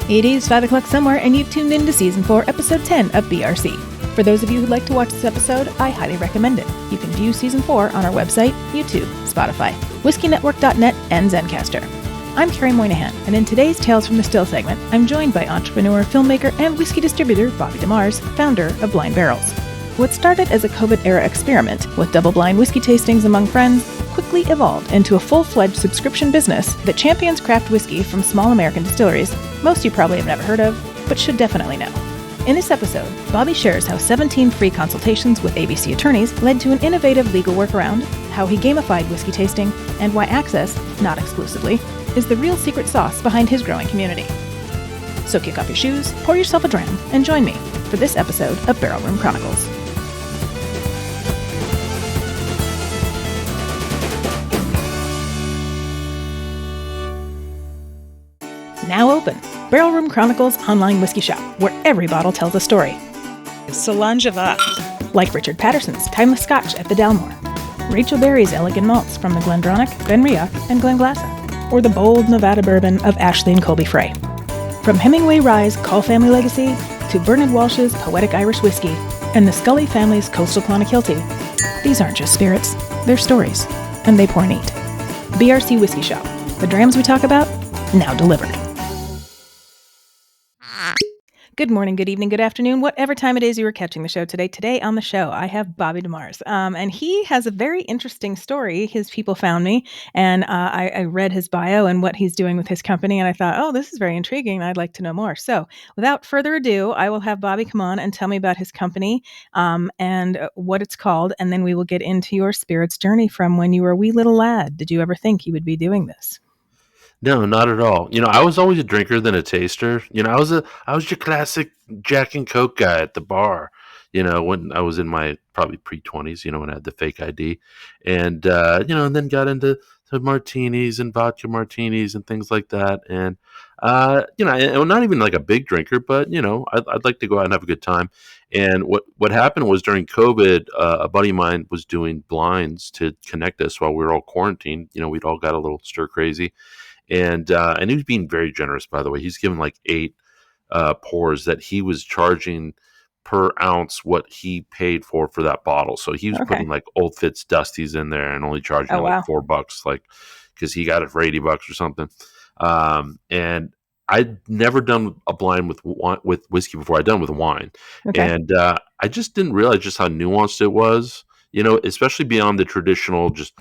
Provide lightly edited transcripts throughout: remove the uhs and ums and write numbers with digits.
It is 5 o'clock somewhere, and you've tuned in to Season 4, Episode 10 of BRC. For those of you who'd like to watch this episode, I highly recommend it. You can view Season 4 on our website, YouTube, Spotify, WhiskeyNetwork.net, and Zencastr. I'm Kerry Moynahan, and in today's Tales from the Still segment, I'm joined by entrepreneur, filmmaker, and whiskey distributor Bobby DeMars, founder of Blind Barrels. What started as a COVID-era experiment with double-blind whiskey tastings among friends quickly evolved into a full-fledged subscription business that champions craft whiskey from small American distilleries most you probably have never heard of, but should definitely know. In this episode, Bobby shares how 17 free consultations with ABC attorneys led to an innovative legal workaround, how he gamified whiskey tasting, and why access, not exclusively, is the real secret sauce behind his growing community. So kick off your shoes, pour yourself a dram, and join me for this episode of Barrel Room Chronicles. Now open, Barrel Room Chronicles online whiskey shop, where every bottle tells a story. Solangevat. Like Richard Patterson's Timeless Scotch at the Dalmore, Rachel Berry's Elegant Malts from the Glendronach, Glenriach, and Glenglassa, or the bold Nevada bourbon of Ashley and Colby Frey. From Hemingway Rye's Call Family Legacy to Bernard Walsh's Poetic Irish Whiskey and the Scully family's Coastal Clonakilty, these aren't just spirits, they're stories, and they pour neat. BRC Whiskey Shop, the drams we talk about, now delivered. Good morning, good evening, good afternoon, whatever time it is you are catching the show today. Today on the show, I have Bobby DeMars, and he has a very interesting story. His people found me, and I read his bio and what he's doing with his company, and I thought, oh, this is very intriguing. I'd like to know more. So without further ado, I will have Bobby come on and tell me about his company and what it's called, and then we will get into your spirit's journey from when you were a wee little lad. Did you ever think you would be doing this? No, not at all. I was always a drinker than a taster. I was your classic Jack and Coke guy at the bar. When I was in my probably pre-20s. When I had the fake ID, and and then got into martinis and vodka martinis and things like that. And I'm not even like a big drinker, but I'd like to go out and have a good time. And what happened was during COVID, a buddy of mine was doing blinds to connect us while we were all quarantined. We'd all got a little stir crazy. And he was being very generous, by the way. He's given like 8 pours that he was charging per ounce what he paid for that bottle. So he was putting like Old Fitz Dusties in there and only charging like $4, like because he got it for $80 or something. And I'd never done a blind with whiskey before. I'd done with wine, and I just didn't realize just how nuanced it was. Especially beyond the traditional just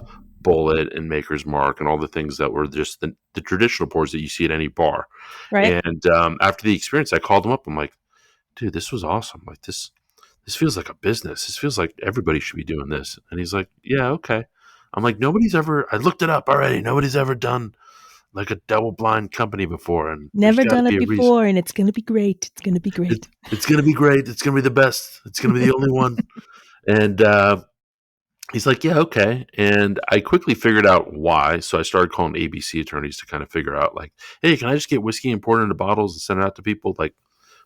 bullet and Maker's Mark and all the things that were just the traditional pours that you see at any bar. Right. And after the experience, I called him up. I'm like, dude, this was awesome. Like this feels like a business. This feels like everybody should be doing this. And he's like, yeah, okay. I'm like, I looked it up already. Nobody's ever done like a double blind company before. And never done it before. And it's going to be great. It's going to be great. It's going to be great. It's going to be the best. It's going to be the only one. And, he's like, yeah, okay. And I quickly figured out why. So I started calling ABC attorneys to kind of figure out like, hey, can I just get whiskey and pour it into bottles and send it out to people like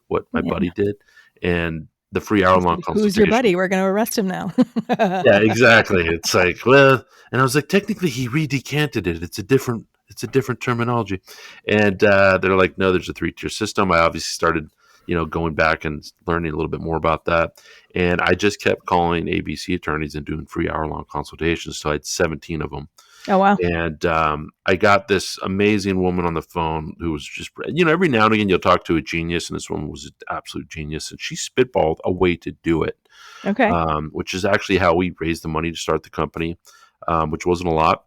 what my buddy did? And the free hour-long consultation. Who's your buddy? We're going to arrest him now. Yeah, exactly. It's like, well, and I was like, technically he redecanted it. It's a different terminology. And they're like, no, there's a 3-tier system. I obviously started going back and learning a little bit more about that. And I just kept calling ABC attorneys and doing free hour-long consultations. So I had 17 of them. Oh, wow. And I got this amazing woman on the phone who was just, every now and again you'll talk to a genius, and this woman was an absolute genius. And she spitballed a way to do it. Okay. Which is actually how we raised the money to start the company, which wasn't a lot.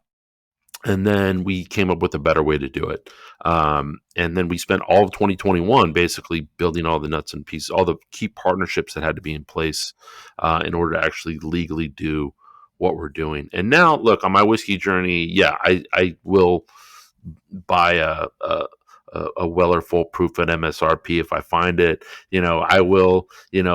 And then we came up with a better way to do it. And then we spent all of 2021 basically building all the nuts and pieces, all the key partnerships that had to be in place in order to actually legally do what we're doing. And now, look, on my whiskey journey, yeah, I will buy a Weller full proof at MSRP if I find it. I will,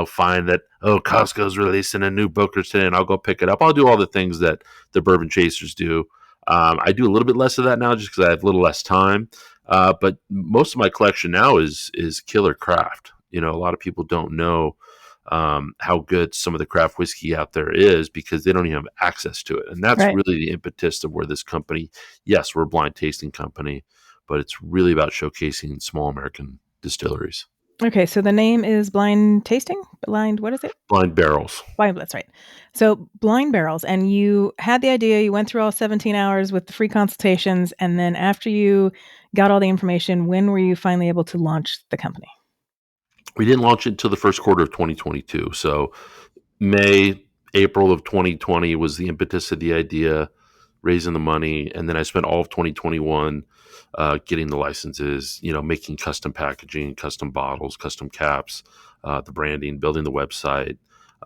find that, Costco's releasing a new Booker's today, and I'll go pick it up. I'll do all the things that the bourbon chasers do. I do a little bit less of that now just because I have a little less time. But most of my collection now is killer craft. A lot of people don't know how good some of the craft whiskey out there is because they don't even have access to it. And that's really the impetus of where this company, yes, we're a blind tasting company, but it's really about showcasing small American distilleries. Okay, so the name is Blind Tasting? Blind, what is it? Blind Barrels. Blind, that's right. So Blind Barrels, and you had the idea, you went through all 17 hours with the free consultations, and then after you got all the information, when were you finally able to launch the company? We didn't launch it until the first quarter of 2022. So May, April of 2020 was the impetus of the idea, raising the money, and then I spent all of 2021 getting the licenses, making custom packaging, custom bottles, custom caps, the branding, building the website.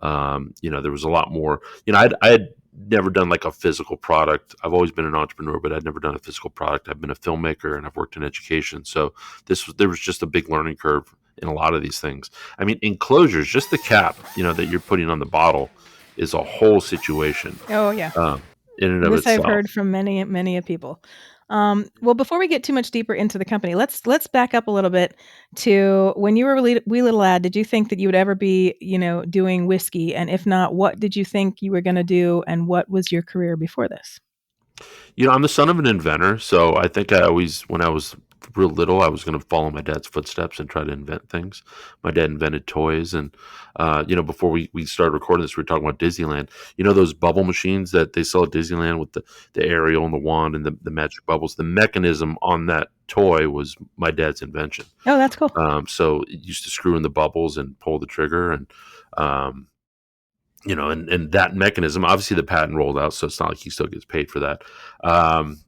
There was a lot more. I had never done like a physical product. I've always been an entrepreneur, but I'd never done a physical product. I've been a filmmaker and I've worked in education, so there was just a big learning curve in a lot of these things. I mean, enclosures, just the cap, that you're putting on the bottle is a whole situation Oh, yeah. in and of This I've itself. heard from many, many people. Well, before we get too much deeper into the company, let's back up a little bit to when you were a wee little lad. Did you think that you would ever be, doing whiskey? And if not, what did you think you were going to do? And what was your career before this? I'm the son of an inventor, so I think when I was real little, I was going to follow my dad's footsteps and try to invent things. My dad invented toys, and before we started recording this, we were talking about Disneyland. Those bubble machines that they sell at Disneyland with the aerial and the wand and the magic bubbles. The mechanism on that toy was my dad's invention. Oh, that's cool. So it used to screw in the bubbles and pull the trigger, and um, and that mechanism, obviously the patent rolled out, so it's not like he still gets paid for that.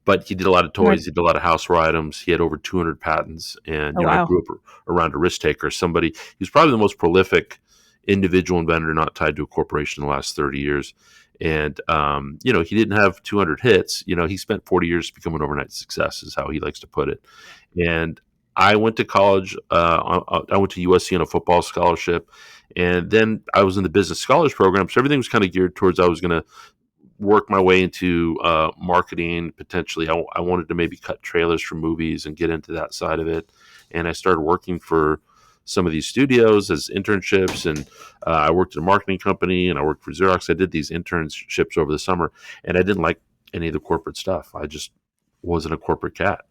But he did a lot of toys, Right. he did a lot of houseware items. He had over 200 patents. And, Oh, I wow. grew up around a risk taker, he was probably the most prolific individual inventor not tied to a corporation in the last 30 years. And, he didn't have 200 hits. He spent 40 years to become an overnight success, is how he likes to put it. And I went to college. I went to USC on a football scholarship. And then I was in the business scholars program. So everything was kind of geared towards I was going to work my way into marketing potentially. I wanted to maybe cut trailers for movies and get into that side of it. And I started working for some of these studios as internships. And I worked at a marketing company and I worked for Xerox. I did these internships over the summer and I didn't like any of the corporate stuff. I just wasn't a corporate cat.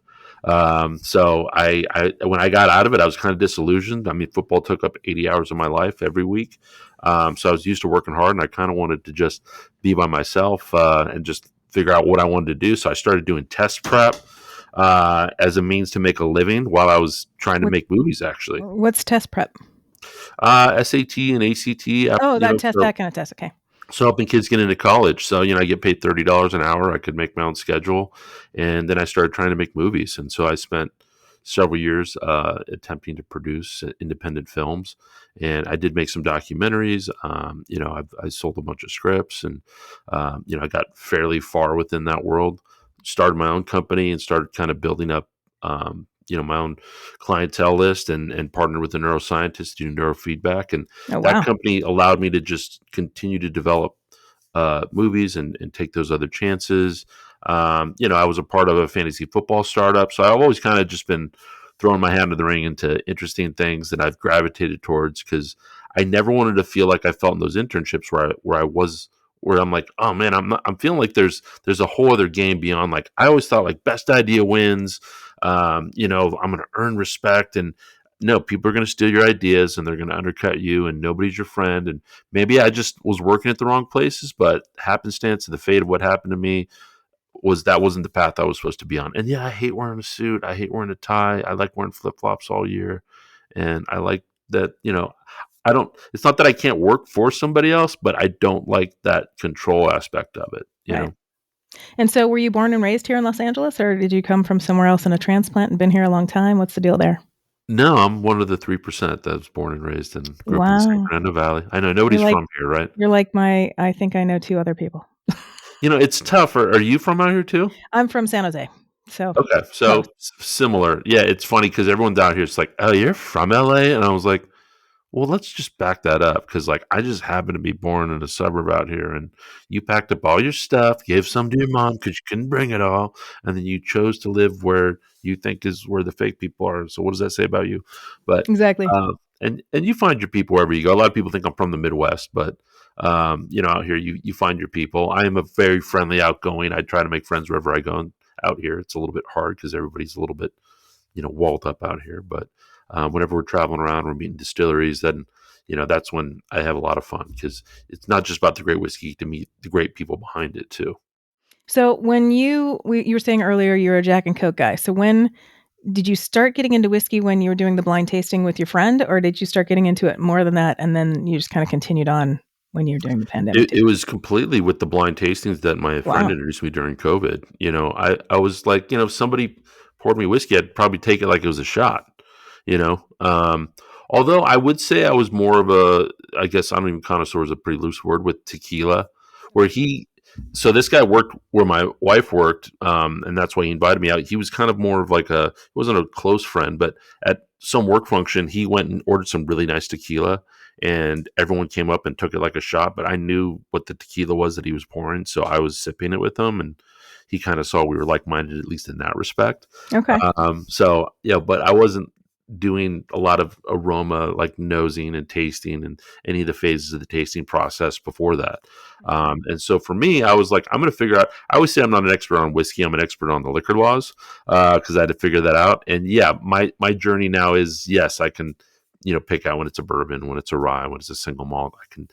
So when I got out of it, I was kind of disillusioned. I mean, football took up 80 hours of my life every week. So I was used to working hard and I kind of wanted to just be by myself, and just figure out what I wanted to do. So I started doing test prep, as a means to make a living while I was trying to What, make movies, actually. what's test prep? SAT and ACT, Oh, that kind of test. Okay. so helping kids get into college. So, I get paid $30 an hour. I could make my own schedule. And then I started trying to make movies. And so I spent several years attempting to produce independent films. And I did make some documentaries. I sold a bunch of scripts and, I got fairly far within that world, started my own company and started kind of building up, my own clientele list and partnered with a neuroscientist to do neurofeedback. And Oh, that wow. company allowed me to just continue to develop movies and take those other chances. I was a part of a fantasy football startup, so I've always kind of just been throwing my hand in the ring into interesting things that I've gravitated towards because I never wanted to feel like I felt in those internships where I'm like, oh man, I'm feeling like there's a whole other game beyond. Like I always thought like best idea wins. I'm going to earn respect, and no, people are going to steal your ideas and they're going to undercut you, and nobody's your friend. And maybe I just was working at the wrong places, but happenstance and the fate of what happened to me that wasn't the path I was supposed to be on. And yeah, I hate wearing a suit. I hate wearing a tie. I like wearing flip flops all year. And I like that, I don't, it's not that I can't work for somebody else, but I don't like that control aspect of it. Right. And so were you born and raised here in Los Angeles, or did you come from somewhere else in a transplant and been here a long time? What's the deal there? No, I'm one of the 3% that was born and raised and grew up in the San Wow. Fernando Valley. I know nobody's from here, right? You're like I think I know two other people. It's tough. Are you from out here too? I'm from San Jose. So Okay, close. so similar. Yeah, it's funny because everyone down here is like, "Oh, you're from LA," and I was like, "Well, let's just back that up because, like, I just happen to be born in a suburb out here, and you packed up all your stuff, gave some to your mom because you couldn't bring it all, and then you chose to live where you think is where the fake people are. So, what does that say about you?" But Exactly. and you find your people wherever you go. A lot of people think I'm from the Midwest, but out here you find your people. I am a very friendly, outgoing. I try to make friends wherever I go. And out here, it's a little bit hard because everybody's a little bit walled up out here. But whenever we're traveling around, we're meeting distilleries, then that's when I have a lot of fun, because it's not just about the great whiskey, to meet the great people behind it too. So when you were saying earlier you're a Jack and Coke guy. So when did you start getting into whiskey, when you were doing the blind tasting with your friend, or did you start getting into it more than that and then you just kind of continued on when you were doing the pandemic It too? was completely with the blind tastings that my friend Wow. introduced me during COVID. I was like, if somebody poured me whiskey, I'd probably take it like it was a shot, you know. Although I would say I was more of a, I guess, I don't even, connoisseur is a pretty loose word, with tequila, where so this guy worked where my wife worked, and that's why he invited me out. He was kind of more of like he wasn't a close friend, but at some work function, he went and ordered some really nice tequila, and everyone came up and took it like a shot. But I knew what the tequila was that he was pouring, so I was sipping it with him, and he kind of saw we were like minded, at least in that respect. Okay. So yeah, but I wasn't doing a lot of aroma, like nosing and tasting, and any of the phases of the tasting process before that. And so for me, I was like, I'm going to figure out. I always say I'm not an expert on whiskey; I'm an expert on the liquor laws, because I had to figure that out. And yeah, my journey now is, yes, I can pick out when it's a bourbon, when it's a rye, when it's a single malt. I can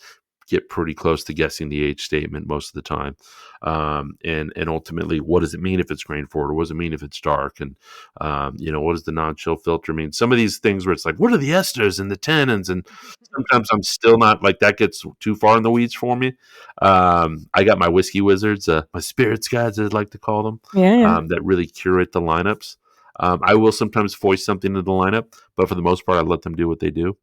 get pretty close to guessing the age statement most of the time. And ultimately, what does it mean if it's grain forward? Or what does it mean if it's dark? And what does the non-chill filter mean? Some of these things where it's like, what are the esters and the tannins? And sometimes I'm still not, like, that gets too far in the weeds for me. I got my whiskey wizards, my spirits guides, I'd like to call them, Yeah, yeah. that really curate the lineups. I will sometimes voice something into the lineup, but for the most part, I let them do what they do.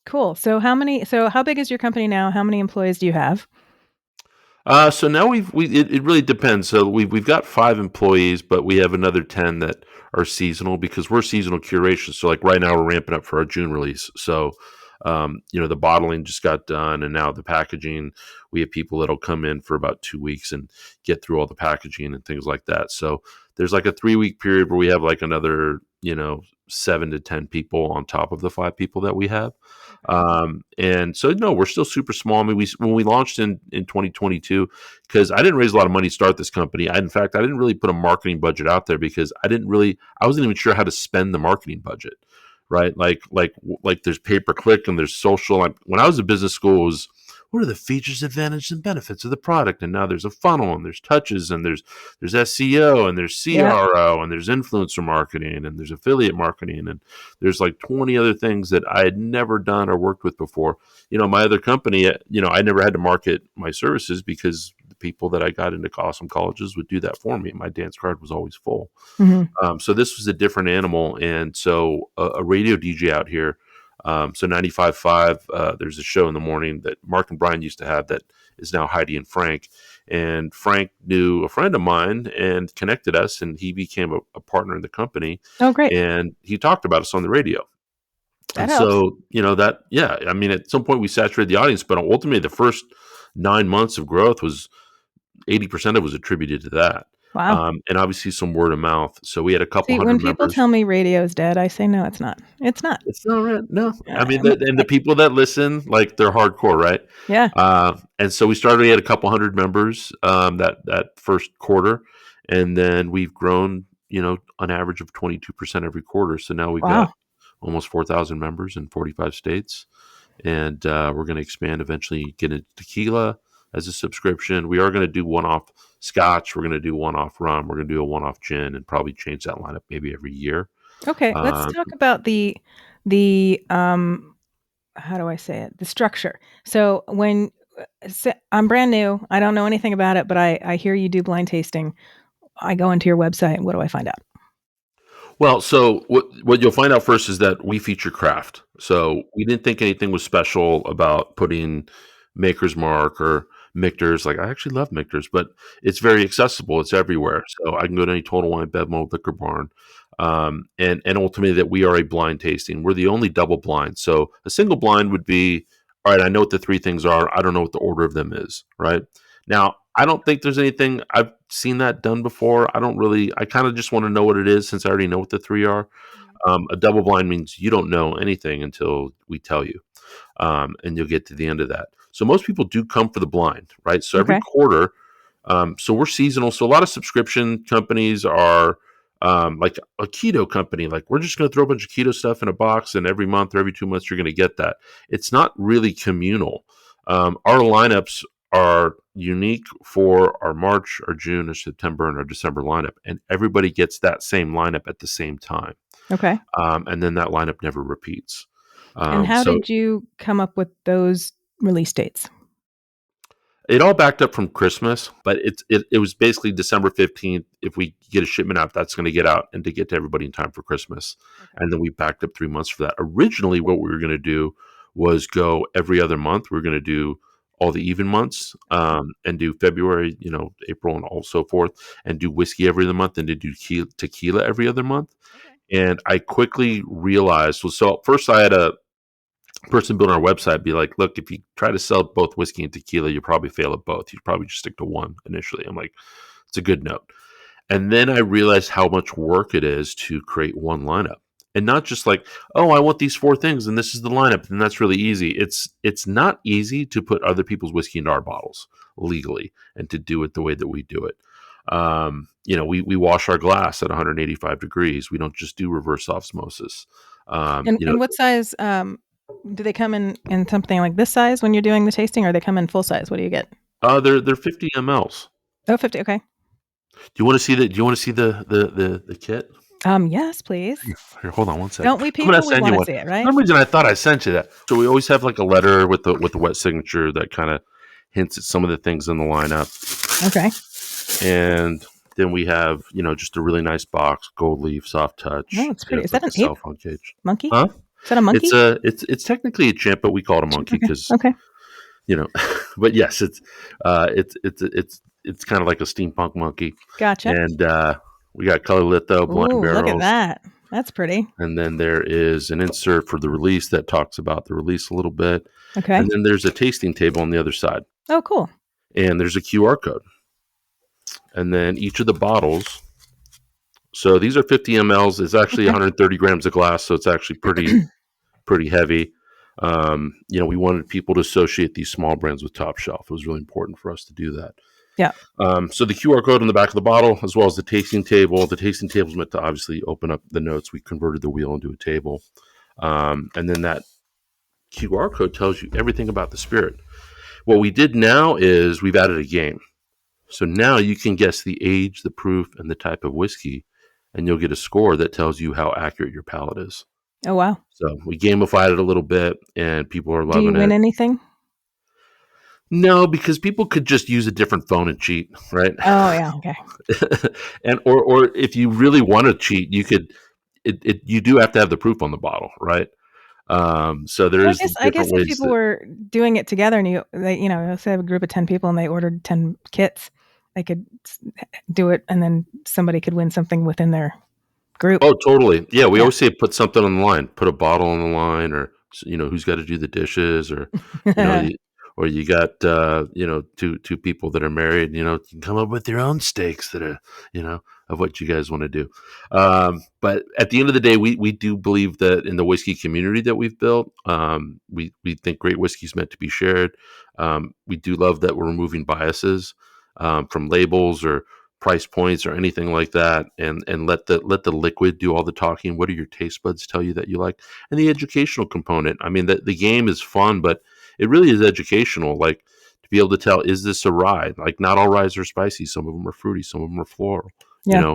Cool. So how big is your company now? How many employees do you have? So now it really depends. So we've got 5 employees, but we have another 10 that are seasonal, because we're seasonal curation. So like right now we're ramping up for our June release. So the bottling just got done, and now the packaging. We have people that'll come in for about 2 weeks and get through all the packaging and things like that. So there's like a 3 week period where we have like another 7 to 10 people on top of the 5 people that we have. And so, no, we're still super small. I mean, when we launched in 2022, because I didn't raise a lot of money to start this company. In fact, I didn't really put a marketing budget out there, because I wasn't even sure how to spend the marketing budget, right? Like there's pay per click and there's social. Like when I was in business school, it was, what are the features, advantages, and benefits of the product? And now there's a funnel, and there's touches, and there's SEO, and there's Yeah. CRO, and there's influencer marketing, and there's affiliate marketing, and there's like 20 other things that I had never done or worked with before. My other company, I never had to market my services, because the people that I got into awesome colleges would do that for me. My dance card was always full. Hmm. So this was a different animal. And so a radio DJ out here, so 95.5, there's a show in the morning that Mark and Brian used to have, that is now Heidi and Frank. And Frank knew a friend of mine and connected us, and he became a partner in the company. Oh, great. And he talked about us on the radio. That And helps. so, yeah, I mean, at some point we saturated the audience, but ultimately the first 9 months of growth was 80% of it was attributed to that. Wow. And obviously some word of mouth. So we had a couple See, when hundred people members. tell me radio is dead, I say no, it's not. It's not. It's not right. No, I mean, and the I people that listen, like, they're hardcore, right? yeah. And so we started. We had a couple hundred members, that first quarter, and then we've grown, on average of 22% every quarter. So now we've got Wow. almost 4,000 members in 45 states, and we're going to expand eventually, get into tequila as a subscription. We are going to do one-off scotch. We're going to do one-off rum. We're going to do a one-off gin, and probably change that lineup maybe every year. Okay, let's Um, talk about the how do I say it? The structure. So I'm brand new, I don't know anything about it, but I hear you do blind tasting. I go into your website. What do I find out? Well, so what you'll find out first is that we feature craft. So we didn't think anything was special about putting Maker's Mark or Michter's. Like, I actually love Michter's, but it's very accessible. It's everywhere. So I can go to any Total Wine, Bevmo, Liquor Barn, and ultimately that we are a blind tasting. We're the only double blind. So a single blind would be, all right, I know what the three things are. I don't know what the order of them is. Right now, I don't think there's anything I've seen that done before. I kind of just want to know what it is, since I already know what the three are. A double blind means you don't know anything until we tell you, and you'll get to the end of that. So most people do come for the blind, right? So every Okay. quarter, so we're seasonal. So a lot of subscription companies are like a keto company, like we're just going to throw a bunch of keto stuff in a box, and every month or every 2 months you're going to get that. It's not really communal. Our lineups are unique for our March, our June, our September, and our December lineup, and everybody gets that same lineup at the same time. Okay. And then that lineup never repeats. And how So did you come up with those release dates? it all backed up from Christmas, but it was basically December 15th. If we get a shipment out, that's going to get out and to get to everybody in time for Christmas. Okay. And then we backed up 3 months for that. Originally, what we were going to do was go every other month. We were going to do all the even months and do February, April, and all so forth, and do whiskey every other month, and to do tequila every other month. Okay. And I quickly realized, so first I had a person building our website be like, look, if you try to sell both whiskey and tequila, you probably fail at both. You'd probably just stick to one initially. I'm like, it's a good note. And then I realized how much work it is to create one lineup. And not just like, oh, I want these 4 things and this is the lineup, and that's really easy. It's not easy to put other people's whiskey into our bottles legally and to do it the way that we do it. We wash our glass at 185 degrees. We don't just do reverse osmosis. And what size do they come in something like this size when you're doing the tasting, or they come in full size? What do you get? They're 50 mLs. Oh, 50. Okay. Do you want to see the kit? Yes, please. Here, hold on one second. Don't we people? We want to see it, right? For some reason, I thought I sent you that. So we always have like a letter with the wet signature that kind of hints at some of the things in the lineup. Okay. And then we have, just a really nice box, gold leaf, soft touch. Oh, it's pretty. Is that an cell phone cage? Monkey? Huh? Is that a monkey? It's technically a chimp, but we call it a monkey because okay. But yes, it's kind of like a steampunk monkey. Gotcha. And we got color litho, blind barrels. Look at that. That's pretty. And then there is an insert for the release that talks about the release a little bit. Okay. And then there's a tasting table on the other side. Oh, cool. And there's a QR code. And then each of the bottles. So these are 50 mLs. It's actually 130 grams of glass, so it's actually pretty heavy. We wanted people to associate these small brands with top shelf. It was really important for us to do that. Yeah. So the QR code on the back of the bottle, as well as the tasting table. The tasting table is meant to obviously open up the notes. We converted the wheel into a table. And then that QR code tells you everything about the spirit. What we did now is we've added a game. So now you can guess the age, the proof, and the type of whiskey, and you'll get a score that tells you how accurate your palate is. Oh, wow. So we gamified it a little bit, and people are loving it. Do you win anything? No, because people could just use a different phone and cheat, right? Oh, yeah, okay. And or if you really want to cheat, you could. You do have to have the proof on the bottle, right? So there is. I guess if people were doing it together, and let's say a group of 10 people, and they ordered 10 kits, they could do it, and then somebody could win something within their group. Oh, totally. Yeah, we always say put something on the line, put a bottle on the line, or who's got to do the dishes, or or you got two people that are married. You can come up with your own stakes that are of what you guys want to do. But at the end of the day, we do believe that in the whiskey community that we've built, we think great whiskey is meant to be shared. We do love that we're removing biases from labels or price points or anything like that, and let the liquid do all the talking. What do your taste buds tell you that you like? And the educational component. I mean, the game is fun, but it really is educational. Like, to be able to tell, is this a rye? Like, not all ryes are spicy. Some of them are fruity. Some of them are floral. Yeah.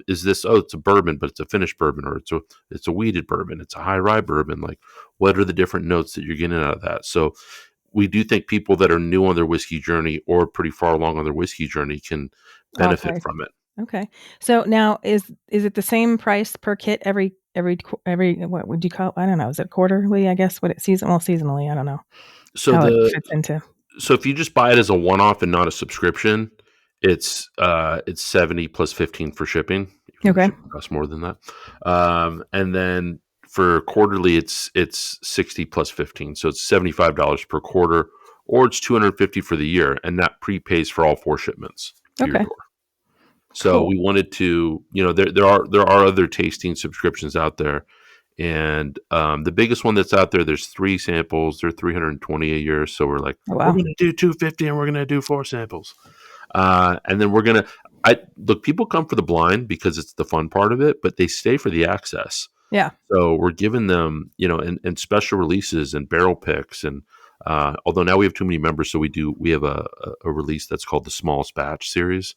Is this? Oh, it's a bourbon, but it's a finished bourbon, or it's a wheated bourbon. It's a high rye bourbon. Like, what are the different notes that you're getting out of that? So, we do think people that are new on their whiskey journey or pretty far along on their whiskey journey can benefit from it. Okay. So now is it the same price per kit every what would you call? I don't know. Is it quarterly? I guess seasonally. I don't know. So how it fits into. So if you just buy it as a one-off and not a subscription, it's 70 plus 15 for shipping. Okay. Costs more than that. And then for quarterly, it's 60 plus 15. So it's $75 per quarter, or it's $250 for the year, and that prepays for all 4 shipments to your door. So we wanted to, there are other tasting subscriptions out there, and the biggest one that's out there, there's 3 samples. They're $320 a year. So we're like, we're going to do $250, and we're going to do 4 samples, and then I look, people come for the blind because it's the fun part of it, but they stay for the access. Yeah. So we're giving them, and special releases and barrel picks. And although now we have too many members, so we have a release that's called the Smallest Batch series.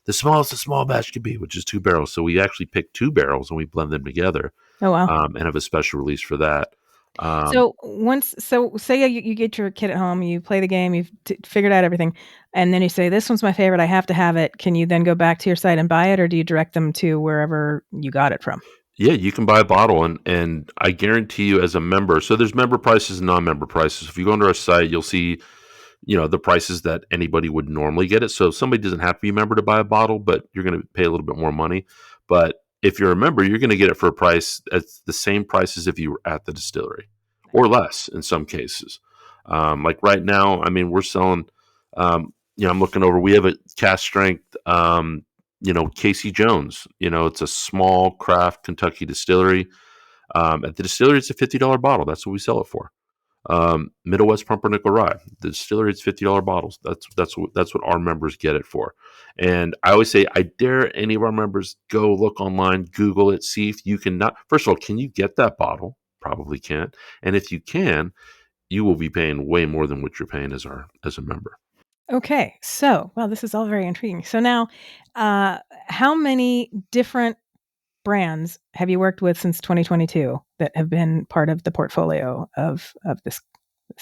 The smallest a small batch could be, which is 2 barrels. So we actually pick 2 barrels and we blend them together, Oh, wow. and have a special release for that. So say you get your kid at home, you play the game, you've figured out everything, and then you say, this one's my favorite, I have to have it. Can you then go back to your site and buy it, or do you direct them to wherever you got it from? Yeah, you can buy a bottle, and I guarantee you, as a member, so there's member prices and non-member prices. If you go onto our site, you'll see, the prices that anybody would normally get it. So somebody doesn't have to be a member to buy a bottle, but you're going to pay a little bit more money. But if you're a member, you're going to get it for a price that's the same price as if you were at the distillery, or less in some cases. Like right now, I mean, we're selling. I'm looking over. We have a cast strength. Casey Jones. It's a small craft Kentucky distillery. At the distillery, it's a $50 bottle. That's what we sell it for. Middle West Pumpernickel Rye. The distillery, it's $50 bottles. That's what our members get it for. And I always say, I dare any of our members go look online, Google it, see if you can not. First of all, can you get that bottle? Probably can't. And if you can, you will be paying way more than what you're paying as a member. Okay, so this is all very intriguing. So now, how many different brands have you worked with since 2022 that have been part of the portfolio of this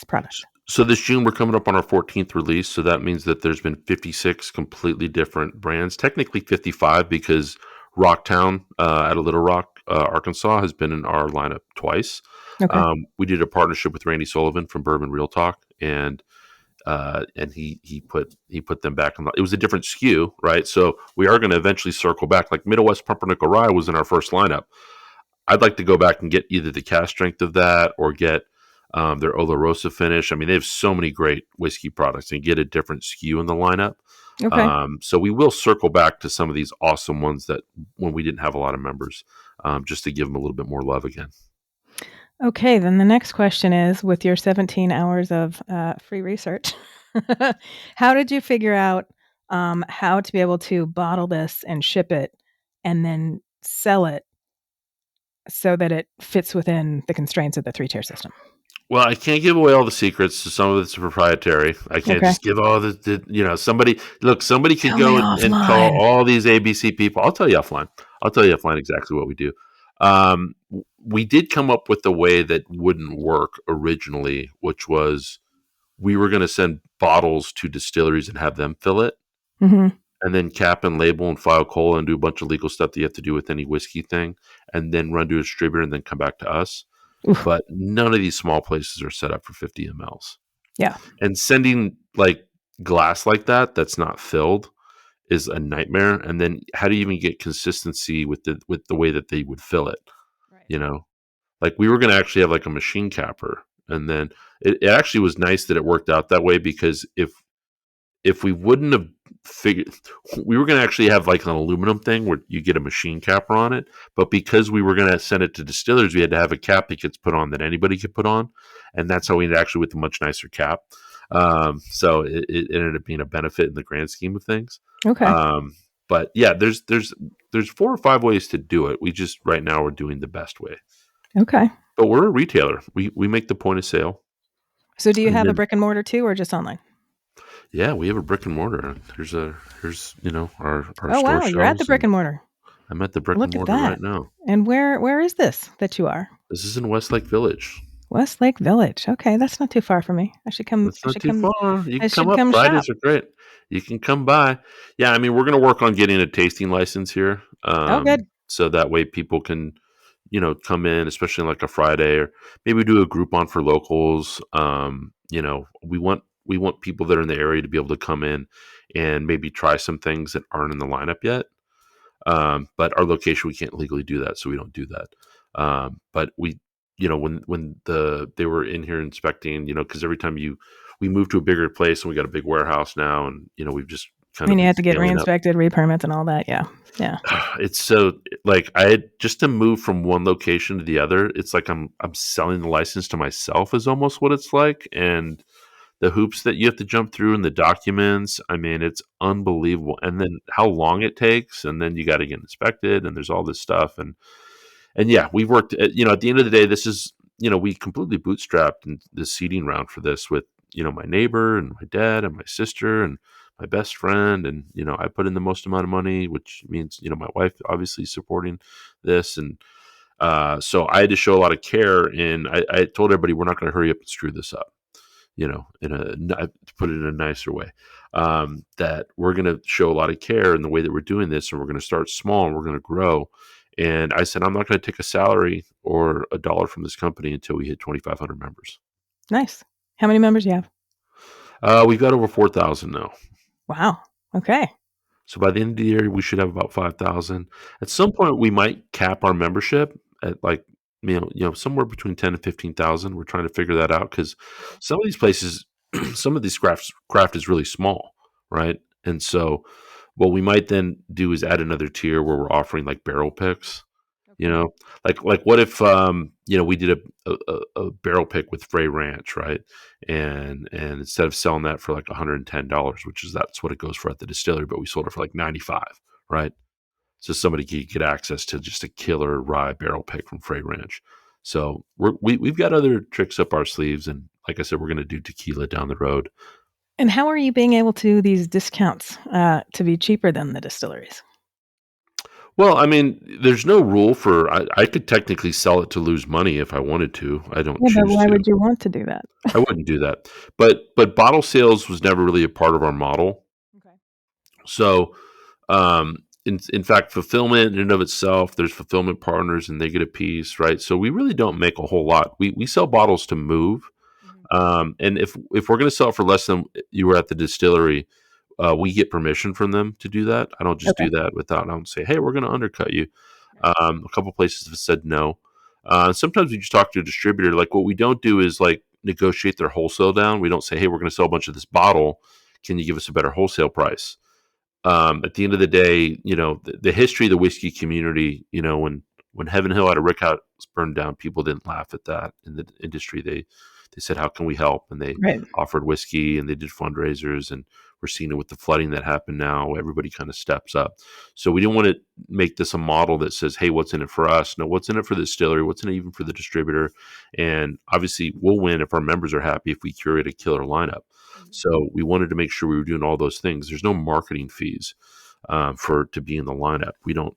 product? So this June, we're coming up on our 14th release. So that means that there's been 56 completely different brands, technically 55, because Rocktown out of Little Rock, Arkansas, has been in our lineup twice. Okay. We did a partnership with Randy Sullivan from Bourbon Real Talk, and he put them back on. It was a different SKU, right? So we are going to eventually circle back. Like Middle West Pumpernickel Rye was in our first lineup. I'd like to go back and get either the cast strength of that or get their Olorosa finish. I mean, they have so many great whiskey products, and get a different SKU in the lineup. Okay. So we will circle back to some of these awesome ones that when we didn't have a lot of members, just to give them a little bit more love again. Okay, then the next question is, with your 17 hours of free research, how did you figure out how to be able to bottle this and ship it and then sell it so that it fits within the constraints of the 3-tier system? Well, I can't give away all the secrets. So some of it's proprietary. I can't just give all somebody could Tell go me and call offline. all these ABC people. I'll tell you offline. Exactly what we do. We did come up with a way that wouldn't work originally, which was we were going to send bottles to distilleries and have them fill it, Mm-hmm. and then cap and label and file cola and do a bunch of legal stuff that you have to do with any whiskey thing, and then run to a distributor and then come back to us. Oof. But none of these small places are set up for 50 mLs. Yeah. And sending like glass like that's not filled is a nightmare. And then how do you even get consistency with the way that they would fill it? Right. Like we were going to actually have like a machine capper, and then it actually was nice that it worked out that way, because if we wouldn't have figured, we were going to actually have like an aluminum thing where you get a machine capper on it. But because we were going to send it to distillers, we had to have a cap that gets put on that anybody could put on. And that's how we ended actually with a much nicer cap. So it ended up being a benefit in the grand scheme of things. Okay. But yeah, there's 4 or 5 ways to do it. We just right now we're doing the best way. Okay. But we're a retailer. We make the point of sale. So do you have a brick and mortar too, or just online? Yeah, we have a brick and mortar. Here's our Oh store. wow, you're at the brick and mortar. I'm at the brick Look and at mortar that. right now. And where is this that you are? This is in Westlake Village. Westlake Village. Okay, that's not too far from me. I should come. That's not too far. You can come up. Come Fridays shop. are great. You can come by. Yeah, I mean, we're going to work on getting a tasting license here. Oh, good. So that way people can, come in, especially like a Friday, or maybe do a Groupon for locals. We want people that are in the area to be able to come in and maybe try some things that aren't in the lineup yet. But our location, we can't legally do that, so we don't do that. But we, when they were in here inspecting, because every time we move to a bigger place, and we got a big warehouse now, and we've just kind of you have to get scaling up. re-inspected, re-permits, and all that. Yeah. It's so like I had just to move from one location to the other. It's like I'm selling the license to myself is almost what it's like, and the hoops that you have to jump through and the documents, I mean, it's unbelievable. And then how long it takes, and then you got to get inspected, and there's all this stuff. And yeah, we've worked. At the end of the day, this is we completely bootstrapped in the seeding round for this with my neighbor and my dad and my sister and my best friend, and I put in the most amount of money, which means my wife obviously supporting this, and so I had to show a lot of care. And I told everybody we're not going to hurry up and screw this up. To put it in a nicer way, that we're going to show a lot of care in the way that we're doing this, and we're going to start small and we're going to grow. And I said, I'm not going to take a salary or a dollar from this company until we hit 2,500 members. Nice. How many members do you have? We've got over 4,000 now. Wow. Okay. So by the end of the year, we should have about 5,000. At some point, we might cap our membership at somewhere between 10 and 15,000. We're trying to figure that out because some of these places, some of these craft is really small, right? And so what we might then do is add another tier where we're offering like barrel picks. Like what if we did a barrel pick with Frey Ranch, right? And instead of selling that for like $110, that's what it goes for at the distillery, but we sold it for like 95, right? So somebody could get access to just a killer rye barrel pick from Frey Ranch. So we've got other tricks up our sleeves, and like I said, we're going to do tequila down the road. And how are you being able to do these discounts to be cheaper than the distilleries? Well, I mean, there's no rule for. I could technically sell it to lose money if I wanted to. I don't Yeah, but choose why to. would you want to do that? I wouldn't do that. But bottle sales was never really a part of our model. Okay. So, in fact, fulfillment in and of itself, there's fulfillment partners and they get a piece, right? So we really don't make a whole lot. We sell bottles to move. And if we're going to sell it for less than you were at the distillery, we get permission from them to do that. I don't just do that I don't say, hey, we're going to undercut you. A couple places have said no. Sometimes we just talk to a distributor. Like what we don't do is like negotiate their wholesale down. We don't say, hey, we're going to sell a bunch of this bottle. Can you give us a better wholesale price? At the end of the day, the history of the whiskey community, when Heaven Hill had a rick house burned down, people didn't laugh at that in the industry. They said, how can we help? And they offered whiskey and they did fundraisers, and we're seeing it with the flooding that happened now. Everybody kind of steps up. So we didn't want to make this a model that says, hey, what's in it for us? No, what's in it for the distillery? What's in it even for the distributor? And obviously we'll win if our members are happy, if we curate a killer lineup. So we wanted to make sure we were doing all those things. There's no marketing fees to be in the lineup. We don't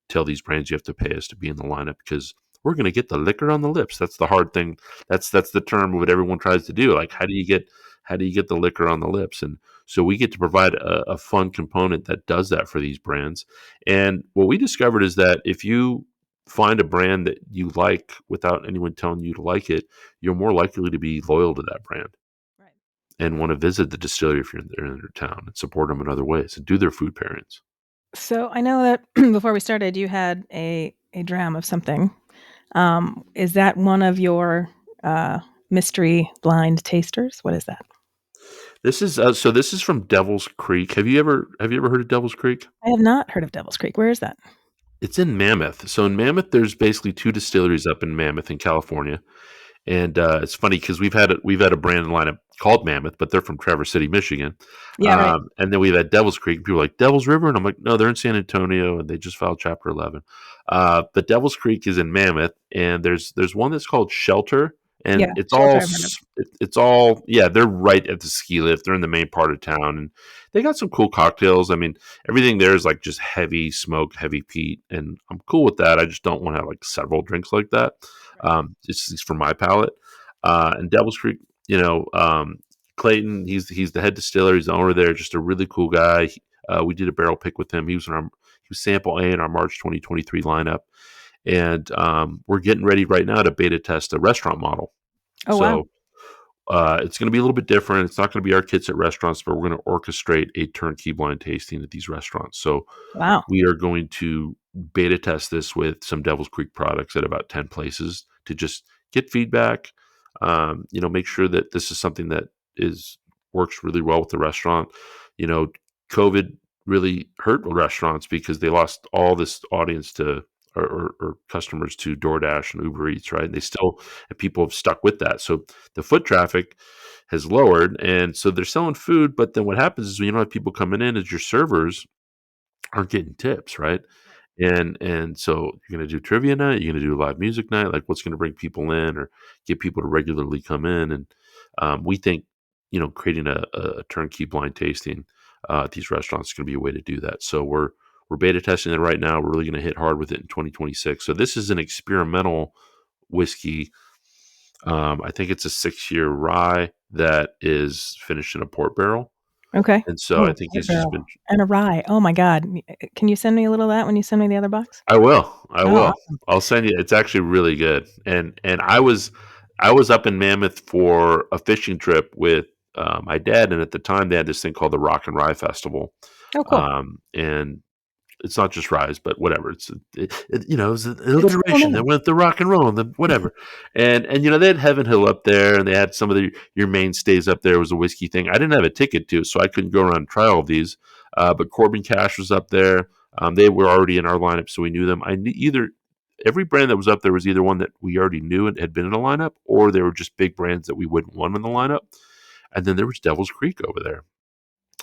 tell these brands you have to pay us to be in the lineup because we're going to get the liquor on the lips. That's the hard thing. That's the term what everyone tries to do. Like how do you get the liquor on the lips? And so we get to provide a fun component that does that for these brands. And what we discovered is that if you find a brand that you like without anyone telling you to like it, you're more likely to be loyal to that brand and want to visit the distillery if you're in their town and support them in other ways and do their food pairings. So I know that before we started, you had a dram of something. Is that one of your mystery blind tasters? What is that? This is from Devil's Creek. Have you ever heard of Devil's Creek? I have not heard of Devil's Creek. Where is that? It's in Mammoth. So in Mammoth, there's basically two distilleries up in Mammoth in California. And it's funny because we've had a brand lineup called Mammoth, but they're from Traverse City, Michigan. Yeah, right. And then we've had Devil's Creek. People are like, Devil's River? And I'm like, no, they're in San Antonio, and they just filed Chapter 11. But Devil's Creek is in Mammoth, and there's one that's called Shelter, and Yeah, Shelter I've heard of. it's all they're right at the ski lift. They're in the main part of town, and they got some cool cocktails. I mean, everything there is like just heavy smoke, heavy peat, and I'm cool with that. I just don't want to have like several drinks like that. It's for my palate. And Devil's Creek, Clayton, he's the head distiller. He's the owner there. Just a really cool guy. We did a barrel pick with him. He was sample A in our March 2023 lineup, and we're getting ready right now to beta test a restaurant model. Wow. It's going to be a little bit different. It's not going to be our kits at restaurants, but we're going to orchestrate a turnkey blind tasting at these restaurants. So Wow. we are going to beta test this with some Devil's Creek products at about 10 places to just get feedback, make sure that this is something that works really well with the restaurant. COVID really hurt restaurants because they lost all this audience to or customers to DoorDash and Uber Eats, right? And people have stuck with that. So the foot traffic has lowered, and so they're selling food. But then what happens is when you don't have people coming in, is your servers aren't getting tips, right? And so you're gonna do trivia night, you're gonna do live music night, like what's gonna bring people in or get people to regularly come in. And we think, creating a turnkey blind tasting at these restaurants is gonna be a way to do that. So we're beta testing it right now. We're really gonna hit hard with it in 2026. So this is an experimental whiskey. I think it's a 6-year rye that is finished in a port barrel. Okay. And so I Oh, think port he's just barrel been. and a rye. Oh my God. Can you send me a little of that when you send me the other box? I will. I Oh, will. awesome. I'll send you. It's actually really good. And I was up in Mammoth for a fishing trip with my dad, and at the time they had this thing called the Rock and Rye Festival, Oh, cool. and it's not just rise, but whatever. It's an It's a cool alliteration that name. went the rock and roll and the whatever. And they had Heaven Hill up there, and they had some of your mainstays up there. It was a whiskey thing. I didn't have a ticket to, so I couldn't go around and try all of these. But Corbin Cash was up there. They were already in our lineup, so we knew them. I knew either every brand that was up there was either one that we already knew and had been in a lineup, or they were just big brands that we wouldn't want in the lineup. And then there was Devil's Creek over there.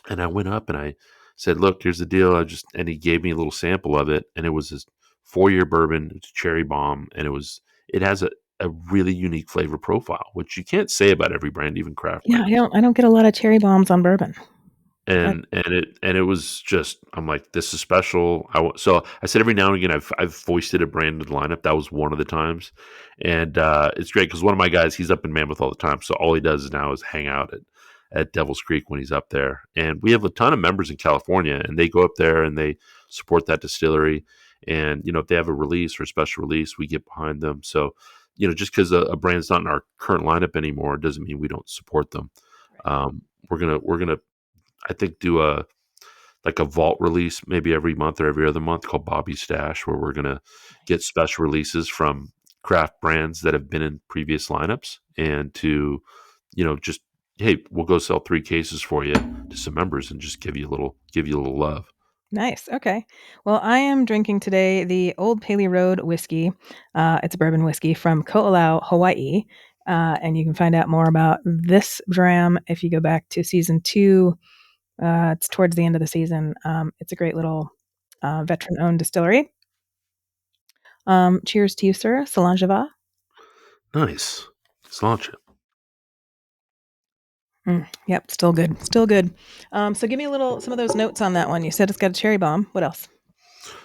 And I went up and I said, "Look, here's the deal." And he gave me a little sample of it, and it was this 4-year bourbon. It's cherry bomb, and it has a really unique flavor profile, which you can't say about every brand, even craft Yeah, brands. I don't get a lot of cherry bombs on bourbon. That And it was just, I'm like, this is special. So I said every now and again I've foisted a brand to the lineup. That was one of the times, and it's great because one of my guys, he's up in Mammoth all the time, so all he does now is hang out at Devil's Creek when he's up there. And we have a ton of members in California, and they go up there and they support that distillery. And if they have a release or a special release, we get behind them. So just because a brand's not in our current lineup anymore doesn't mean we don't support them. right. We're gonna I think do a vault release maybe every month or every other month called Bobby's Stash, where we're gonna get Nice. special releases from craft brands that have been in previous lineups, and to just, hey, we'll go sell 3 cases for you to some members and just give you a little love. Nice. Okay. Well, I am drinking today the Old Paley Road whiskey. It's a bourbon whiskey from Ko'olau, Hawaii. And you can find out more about this dram if you go back to season 2. It's towards the end of the season. It's a great little veteran-owned distillery. Cheers to you, sir. Salangeva. Nice. Let's launch it. Yep, still good. Still good. So give me some of those notes on that one. You said it's got a cherry bomb. What else?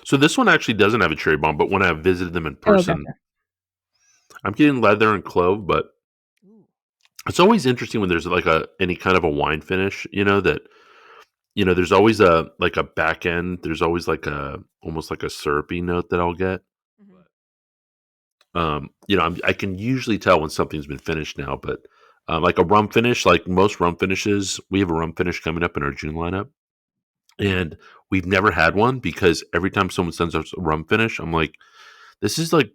So this one actually doesn't have a cherry bomb, but when I visited them in Oh, person, gotcha. I'm getting leather and clove, but Ooh. it's always interesting when there's like any kind of a wine finish, that there's always a back end. There's always like almost like a syrupy note that I'll get. Mhm. I can usually tell when something's been finished now, but like a rum finish, like most rum finishes, we have a rum finish coming up in our June lineup, and we've never had one because every time someone sends us a rum finish, I'm like, this is like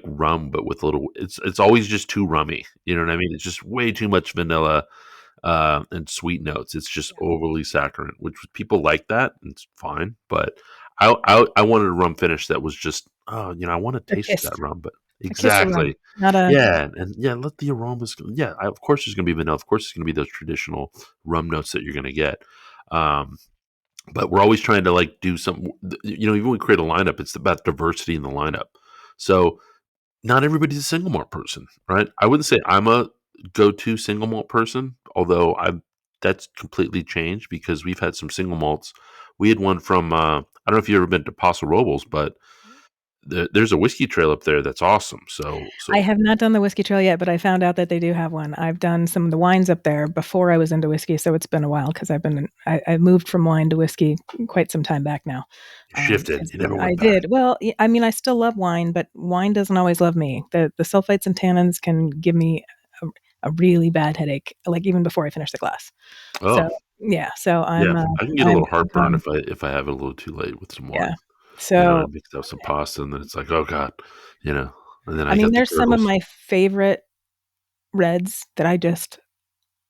rum, but with a little. It's always just too rummy. You know what I mean? It's just way too much vanilla and sweet notes. It's just Yeah. overly saccharine, which people like that. And it's fine, but I wanted a rum finish that was just, I want to A taste kiss. that rum, but A kiss of rum. exactly, Not a yeah, and yeah, let the aromas. Yeah, of course there's gonna be vanilla. Of course it's gonna be those traditional rum notes that you're gonna get. Um, but we're always trying to like do some. Even when we create a lineup, it's about diversity in the lineup. So not everybody's a single malt person, right? I wouldn't say I'm a go-to single malt person, although that's completely changed because we've had some single malts. We had one from I don't know if you've ever been to Paso Robles, but there's a whiskey trail up there that's awesome. I So have not done the whiskey trail yet, but I found out that they do have one. I've done some of the wines up there before I was into whiskey, so it's been a while because I moved from wine to whiskey quite some time back now. you shifted. 'Cause You never I went back. did. Well, I mean, I still love wine, but wine doesn't always love me. The sulfites and tannins can give me a, a really bad headache, like even before I finish the glass. Oh, So yeah, so yeah, I can get a I'm little big heartburn on if I have it a little too late with some yeah. wine. I So mixed up some pasta, and then it's like, oh god, you know, and then I I mean, got the there's some of gurgles. my favorite reds that I just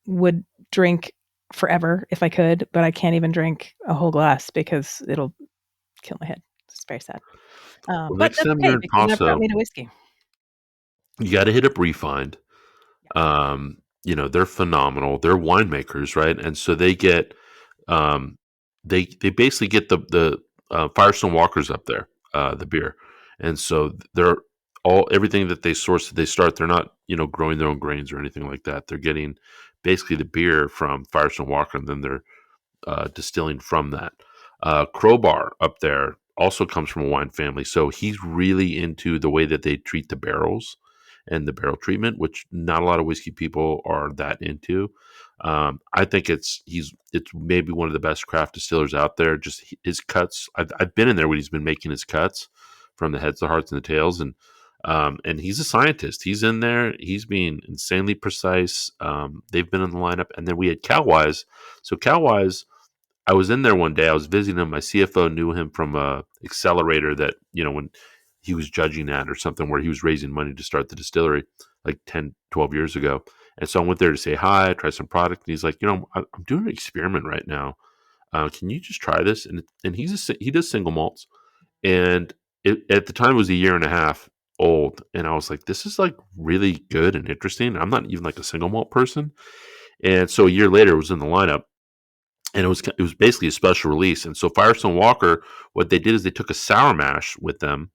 would drink forever if I could, but I can't even drink a whole glass because it'll kill my head. It's very sad. Well, But next that's time okay you're in because that brought Paso, me to whiskey. you got to hit up Refined. Yeah. they're phenomenal. They're winemakers, right? And so they get um, they basically get the Firestone Walkers up there, the beer, and so they're everything that they source. They start. They're not growing their own grains or anything like that. They're getting basically the beer from Firestone Walker, and then they're distilling from that. Crowbar up there also comes from a wine family, so he's really into the way that they treat the barrels and the barrel treatment, which not a lot of whiskey people are that into. I think it's maybe one of the best craft distillers out there. Just his cuts. I've been in there when he's been making his cuts from the heads, the hearts, and the tails, and he's a scientist. He's in there. He's being insanely precise. They've been in the lineup, and then we had Calwise. So Calwise, I was in there one day. I was visiting him. My CFO knew him from a accelerator that when he was judging at or something where he was raising money to start the distillery like 10, 12 years ago. And so I went there to say hi, try some product. And he's like, I'm doing an experiment right now. Can you just try this? And he does single malts. And at the time it was a year and a half old. And I was like, this is like really good and interesting. I'm not even like a single malt person. And so a year later it was in the lineup. And it was basically a special release. And so Firestone Walker, what they did is they took a sour mash with them,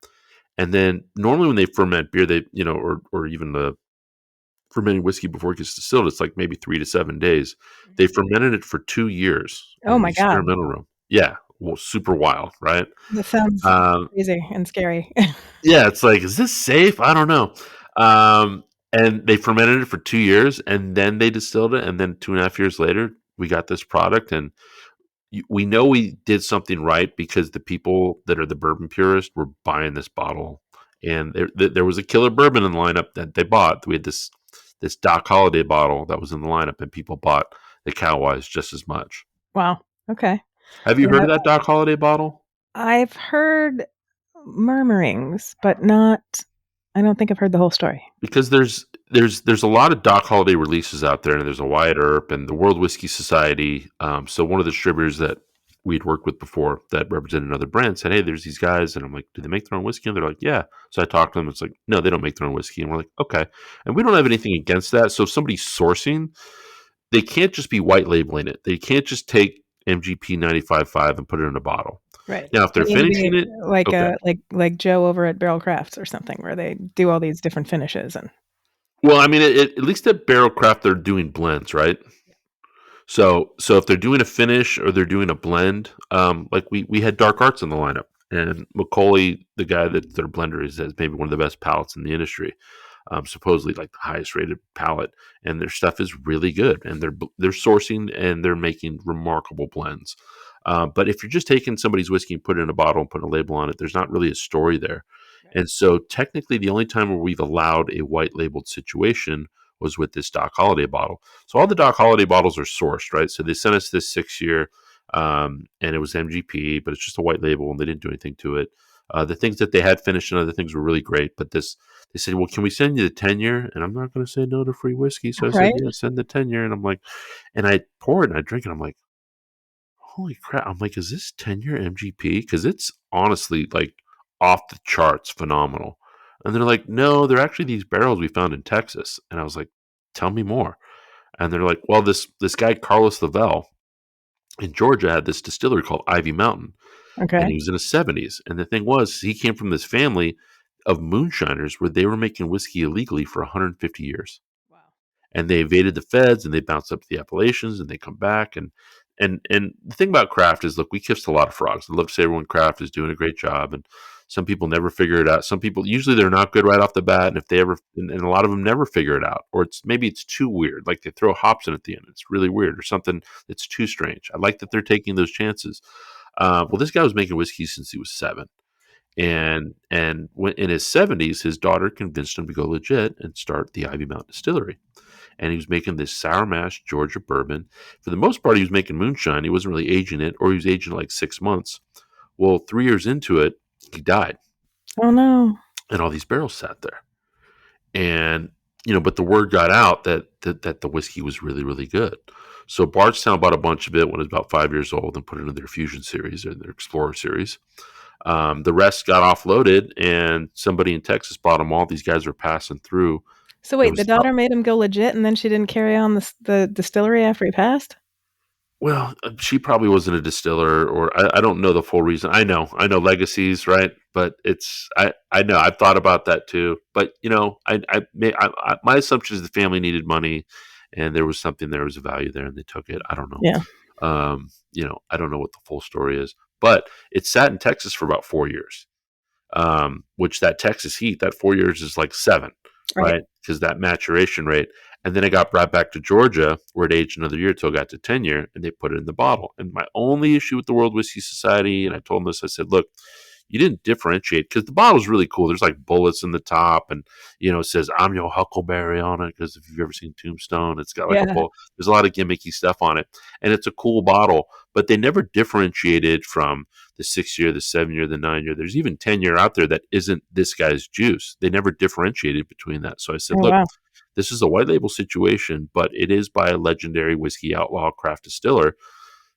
and then normally when they ferment beer, they or even the fermenting whiskey before it gets distilled, it's like maybe 3 to 7 days. They fermented it for 2 years Oh in the my God. experimental room. Yeah, well, super wild, right? That sounds Um, crazy and scary. yeah, it's like, is this safe? I don't know. And they fermented it for 2 years, and then they distilled it, and then 2.5 years later, we got this product, and we know we did something right because the people that are the bourbon purists were buying this bottle, and there was a killer bourbon in the lineup that they bought. We had this Doc Holliday bottle that was in the lineup, and people bought the Calwise just as much. Wow. Okay. Have you heard Yeah, of that Doc Holliday bottle? I've heard murmurings, but not. I don't think I've heard the whole story. Because there's a lot of Doc Holliday releases out there, and there's a Wyatt Earp and the World Whiskey Society. So one of the distributors that we'd worked with before that represented another brand said, "Hey, there's these guys," and I'm like, "Do they make their own whiskey?" And they're like, "Yeah." So I talked to them. It's like, "No, they don't make their own whiskey," and we're like, "Okay." And we don't have anything against that. So if somebody's sourcing, they can't just be white labeling it. They can't just take MGP 95.5 and put it in a bottle. Right. Now, if they're They need to be finishing it, like okay. like Joe over at Barrel Crafts or something, where they do all these different finishes and. Well, I mean, at least at Barrel Craft, they're doing blends, right? So if they're doing a finish or they're doing a blend, like we had Dark Arts in the lineup, and Macaulay, the guy that's their blender, is has maybe one of the best palates in the industry, supposedly like the highest rated palate, and their stuff is really good, and they're sourcing and they're making remarkable blends. But if you're just taking somebody's whiskey and putting it in a bottle and putting a label on it, there's not really a story there. And so technically, the only time where we've allowed a white labeled situation was with this Doc Holliday bottle. So all the Doc Holliday bottles are sourced, right? So they sent us this 6 year, and it was MGP, but it's just a white label, and they didn't do anything to it. The things that they had finished and other things were really great, but they said, "Well, can we send you the 10 year?" And I'm not going to say no to free whiskey, so I said, Right. "Yeah, send the 10 year." And I'm like, and I pour it and I drink it. I'm like, holy crap! I'm like, is this 10 year MGP? Because it's honestly like off the charts, phenomenal. And they're like, no, they're actually these barrels we found in Texas. And I was like, tell me more. And they're like, well, this guy Carlos Lavelle in Georgia had this distillery called Ivy Mountain, and Okay. he was in his 70s. And the thing was, he came from this family of moonshiners where they were making whiskey illegally for 150 years, Wow. and they evaded the feds and they bounced up to the Appalachians and they come back. And the thing about craft is, look, we kissed a lot of frogs. I love to say everyone craft is doing a great job, and some people never figure it out. Some people, usually they're not good right off the bat, and if they ever, and a lot of them never figure it out, or maybe it's too weird, like they throw hops in at the end, it's really weird, or something that's too strange. I like that they're taking those chances. Well, this guy was making whiskey since he was 7, and when in his 70s, his daughter convinced him to go legit and start the Ivy Mountain Distillery, and he was making this sour mash Georgia bourbon. For the most part, he was making moonshine. He wasn't really aging it, or he was aging like 6 months. Well, 3 years into it, he died, Oh no. and all these barrels sat there. And but the word got out that the whiskey was really, really good. So Bardstown bought a bunch of it when it was about 5 years old and put it in their Fusion series or their Explorer series. The rest got offloaded, and somebody in Texas bought them all. These guys were passing through, So It wait, the was daughter made him go legit, and then she didn't carry on the distillery after he passed? well, she probably wasn't a distiller, or I don't know the full reason. I know legacies, right? But I know I've thought about that too. But my assumption is the family needed money, and there was something, there was a value there, and they took it. I don't know. Yeah. I don't know what the full story is, but it sat in Texas for about 4 years. Which that Texas heat, that 4 years is like seven, Right. right? Because that maturation rate. And then it got brought back to Georgia, where it aged another year till it got to 10 year, and they put it in the bottle. And my only issue with the World Whiskey Society, and I told them this, I said, look, you didn't differentiate, because the bottle's really cool. There's like bullets in the top, and it says "I'm your Huckleberry" on it. Because if you've ever seen Tombstone, it's got like a Yeah. bullet. There's a lot of gimmicky stuff on it, and it's a cool bottle. But they never differentiated from the 6 year, the 7 year, the 9 year. There's even 10 year out there that isn't this guy's juice. They never differentiated between that. So I said, Oh, look, wow. this is a white label situation, but it is by a legendary whiskey outlaw craft distiller.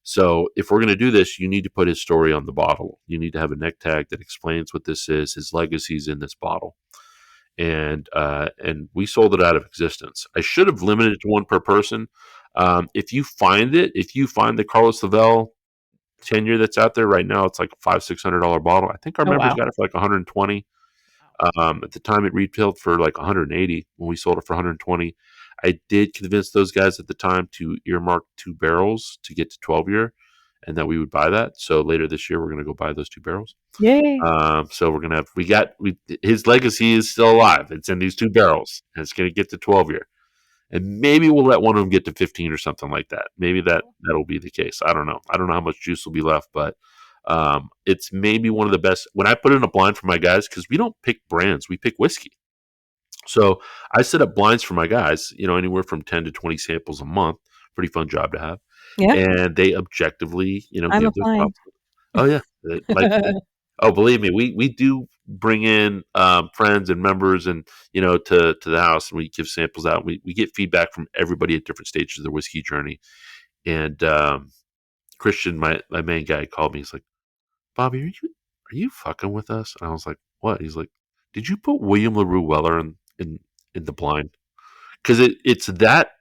So if we're going to do this, you need to put his story on the bottle. You need to have a neck tag that explains what this is, his legacy's in this bottle. And we sold it out of existence. I should have limited it to one per person. If you find the Carlos Lavelle 10 year that's out there right now, it's like a $500-$600 bottle. I think our Oh, members wow. got it for like 120. At the time, it retailed for like 180 when we sold it for 120. I did convince those guys at the time to earmark 2 barrels to get to 12 year, and that we would buy that. So later this year, we're going to go buy those 2 barrels. Yay. So we're gonna have his legacy is still alive. It's in these 2 barrels, and it's going to get to 12 year. And maybe we'll let one of them get to 15 or something like that. Maybe that'll be the case. I don't know. I don't know how much juice will be left, but it's maybe one of the best. When I put in a blind for my guys, because we don't pick brands, we pick whiskey. So I set up blinds for my guys, anywhere from 10 to 20 samples a month. Pretty fun job to have. Yeah. And they objectively, I'm give their applying. thoughts. Oh yeah, oh, believe me, we do bring in friends and members, and to the house, and we give samples out. We get feedback from everybody at different stages of their whiskey journey. And Christian, my main guy, called me. He's like, "Bobby, are you fucking with us?" And I was like, "What?" He's like, "Did you put William LaRue Weller in the blind? Because it's that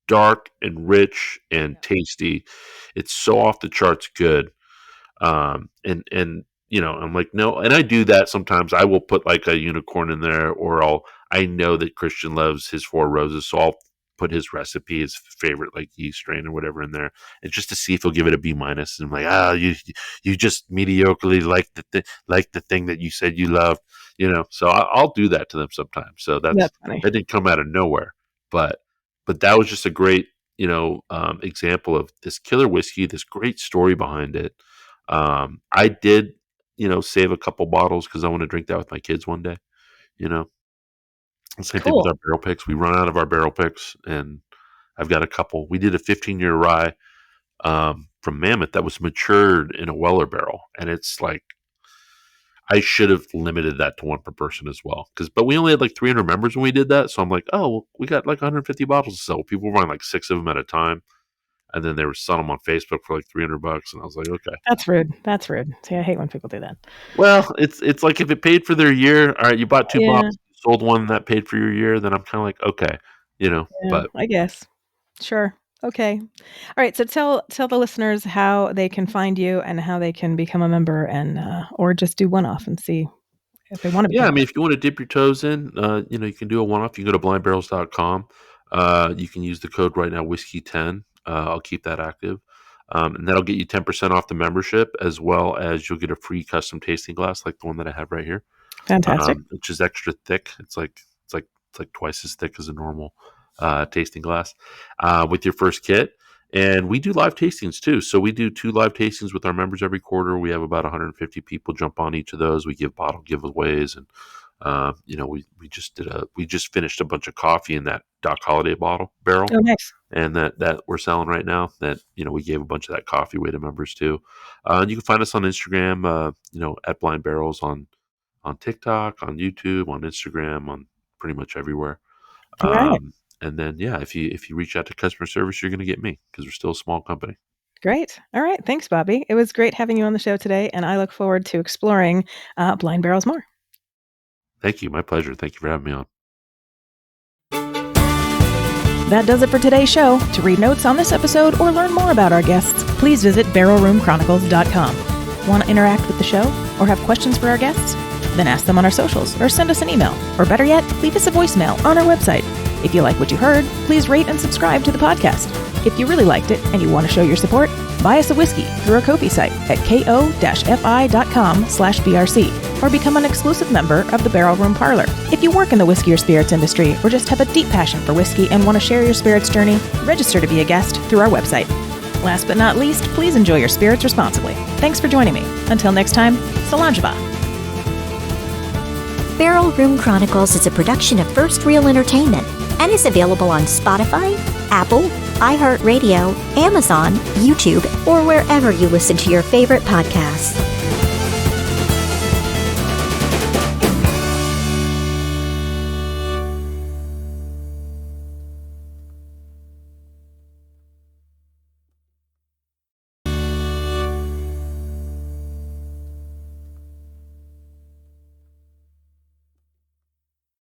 dark and rich and tasty. It's so off the charts good." And I'm like, no, and I do that sometimes. I will put like a unicorn in there, or I know that Christian loves his Four Roses, so I'll put his recipe, his favorite like yeast strain or whatever in there, and just to see if he'll give it a B minus. And I'm like, you just mediocrely like the thing that you said you loved, So I'll do that to them sometimes. So That's funny. that didn't come out of nowhere, but that was just a great example of this killer whiskey, this great story behind it. I did, save a couple bottles because I want to drink that with my kids one day. You know, Same thing with Cool. our barrel picks. We run out of our barrel picks, and I've got a couple. We did a 15-year rye from Mammoth that was matured in a Weller barrel, and it's like I should have limited that to one per person as well. But we only had like 300 members when we did that, so I'm like, oh, well, we got like 150 bottles to sell. People were buying like 6 of them at a time, and then they were selling them on Facebook for like $300, and I was like, okay. That's rude. That's rude. See, I hate when people do that. Well, it's like if it paid for their year, all right, you bought 2 Yeah. bottles, you sold one that paid for your year, then I'm kinda like, okay, Yeah, but I guess. Sure. Okay. All right. So tell the listeners how they can find you and how they can become a member, and or just do one off and see if they want to yeah, become I a mean, if you wanna dip your toes in, you can do a one-off. You can go to blindbarrels.com. You can use the code right now, whiskey10. I'll keep that active. And that'll get you 10% off the membership, as well as you'll get a free custom tasting glass like the one that I have right here. member. Fantastic. Which is extra thick. It's like twice as thick as a normal tasting glass with your first kit. And we do live tastings too. So we do 2 live tastings with our members every quarter. We have about 150 people jump on each of those. We give bottle giveaways, and we just finished a bunch of coffee in that Doc Holiday barrel, Oh, nice. and that we're selling right now. That we gave a bunch of that coffee away to members too. And you can find us on Instagram, at Blind Barrels on TikTok, on YouTube, on Instagram, on pretty much everywhere. All right. And then, yeah, if you reach out to customer service, you're going to get me, because we're still a small company. Great. All right. Thanks, Bobby. It was great having you on the show today, and I look forward to exploring Blind Barrels more. Thank you. My pleasure. Thank you for having me on. That does it for today's show. To read notes on this episode or learn more about our guests, please visit barrelroomchronicles.com. Want to interact with the show or have questions for our guests? Then ask them on our socials or send us an email. Or better yet, leave us a voicemail on our website. If you like what you heard, please rate and subscribe to the podcast. If you really liked it and you want to show your support, buy us a whiskey through our Ko-fi site at ko-fi.com/BRC or become an exclusive member of the Barrel Room Parlor. If you work in the whiskey or spirits industry or just have a deep passion for whiskey and want to share your spirits journey, register to be a guest through our website. Last but not least, please enjoy your spirits responsibly. Thanks for joining me. Until next time, Solanjava. Barrel Room Chronicles is a production of First Reel Entertainment and is available on Spotify, Apple, iHeartRadio, Amazon, YouTube, or wherever you listen to your favorite podcasts.